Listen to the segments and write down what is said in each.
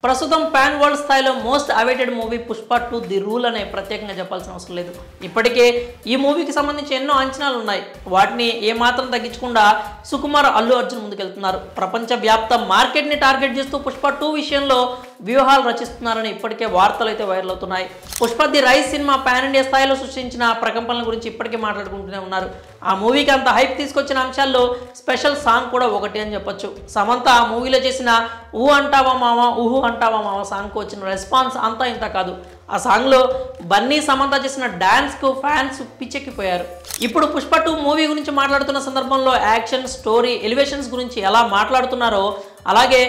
ప్రస్తుతం pan world స్థాయిలో most awaited movie Pushpa 2 the rule అనే ప్రత్యేకంగా చెప్పాల్సిన అవసరం లేదు. ఇప్పటికే ఈ మూవీకి సంబంధించి ఎన్నో అంచనాలు ఉన్నాయి. వాటిని ఏమాత్రం తగ్గించకుండా సుకుమార్ అల్లు అర్జున్ ముందుకెళ్తున్నారు. ప్రపంచవ్యాప్త మార్కెట్ని టార్గెట్ చేస్తూ పుష్ప 2 విషయంలో వ్యూహాలు రచిస్తున్నారని ఇప్పటికే వార్తలు అయితే వైరల్ అవుతున్నాయి. Pushpa the rice cinema pan India స్థాయిలో సృష్టించిన ప్రకంపనల గురించి ఇప్పటికే మాట్లాడుకుంటూనే ఉన్నారు. ఆ మూవీకి అంత హైప్ తీసుకొచ్చిన అంశాల్లో స్పెషల్ సాంగ్ కూడా ఒకటి అని చెప్పొచ్చు. సమంత ఆ మూవీలో చేసిన ఊహు అంటావా మామ సాంగ్కు వచ్చిన రెస్పాన్స్ అంతా ఇంత కాదు. ఆ సాంగ్లో బన్నీ సమంత చేసిన డాన్స్కు ఫ్యాన్స్ పిచ్చెక్కిపోయారు. ఇప్పుడు పుష్ప 2 మూవీ గురించి మాట్లాడుతున్న సందర్భంలో యాక్షన్, స్టోరీ, ఎలివేషన్స్ గురించి ఎలా మాట్లాడుతున్నారో అలాగే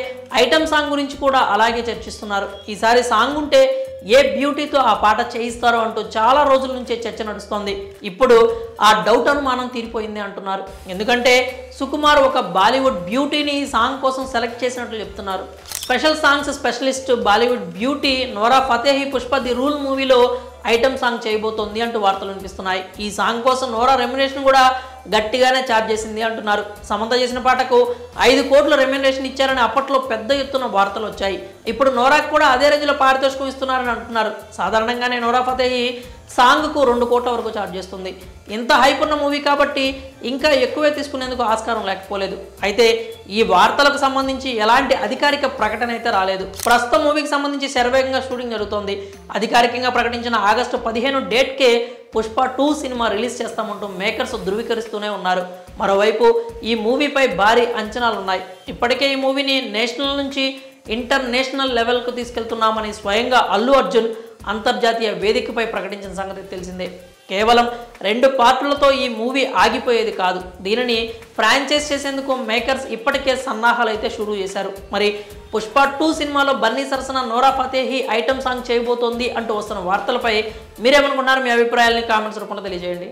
ఐటమ్ సాంగ్ గురించి కూడా అలాగే చర్చిస్తున్నారు. ఈసారి సాంగ్ ఉంటే ఏ బ్యూటీతో ఆ పాట చేయిస్తారో అంటూ చాలా రోజుల నుంచే చర్చ నడుస్తోంది. ఇప్పుడు ఆ డౌట్ అనుమానం తీరిపోయింది అంటున్నారు. ఎందుకంటే సుకుమార్ ఒక బాలీవుడ్ బ్యూటీని ఈ సాంగ్ కోసం సెలెక్ట్ చేసినట్లు చెప్తున్నారు. Special songs specialist Bollywood beauty Nora Fatehi Pushpa the rule మూవీలో ఐటమ్ సాంగ్ చేయబోతోంది అంటూ వార్తలు వినిపిస్తున్నాయి. ఈ సాంగ్ కోసం నోరా రెమ్యునరేషన్ కూడా గట్టిగానే ఛార్జ్ చేసింది అంటున్నారు. సమంత చేసిన పాటకు 5 కోట్ల రెమ్యునరేషన్ ఇచ్చారని అప్పట్లో పెద్ద ఎత్తున వార్తలు వచ్చాయి. ఇప్పుడు నోరాకు కూడా అదే రేంజ్లో పారితోషికం ఇస్తున్నారని అంటున్నారు. సాధారణంగానే నోరా ఫతేహి సాంగ్కు 2 కోట్ల వరకు ఛార్జ్ చేస్తుంది. ఇంత హైప్ ఉన్న మూవీ కాబట్టి ఇంకా ఎక్కువే తీసుకునేందుకు ఆస్కారం లేకపోలేదు. అయితే ఈ వార్తలకు సంబంధించి ఎలాంటి అధికారిక ప్రకటన అయితే రాలేదు. ప్రస్తుతం మూవీకి సంబంధించి శరవేగంగా షూటింగ్ జరుగుతోంది. అధికారికంగా ప్రకటించిన ఆగస్టు 15 డేట్కే పుష్ప 2 సినిమా రిలీజ్ చేస్తామంటూ మేకర్స్ ధృవీకరిస్తూనే ఉన్నారు. మరోవైపు ఈ మూవీపై భారీ అంచనాలు ఉన్నాయి. ఇప్పటికే ఈ మూవీని నేషనల్ నుంచి ఇంటర్నేషనల్ లెవెల్కు తీసుకెళ్తున్నామని స్వయంగా అల్లు అర్జున్ అంతర్జాతీయ వేదికపై ప్రకటించిన సంగతి తెలిసిందే. కేవలం 2 పార్టులతో ఈ మూవీ ఆగిపోయేది కాదు. దీనిని ఫ్రాంచైజ్ చేసేందుకు మేకర్స్ ఇప్పటికే సన్నాహాలు అయితే షురూ చేశారు. మరి పుష్ప 2 సినిమాలో బన్నీ సరసన నోరా ఫతేహి ఐటమ్ సాంగ్ చేయబోతోంది అంటూ వస్తున్న వార్తలపై మీరేమనుకున్నారు? మీ అభిప్రాయాలని కామెంట్స్ రూపంలో తెలియజేయండి.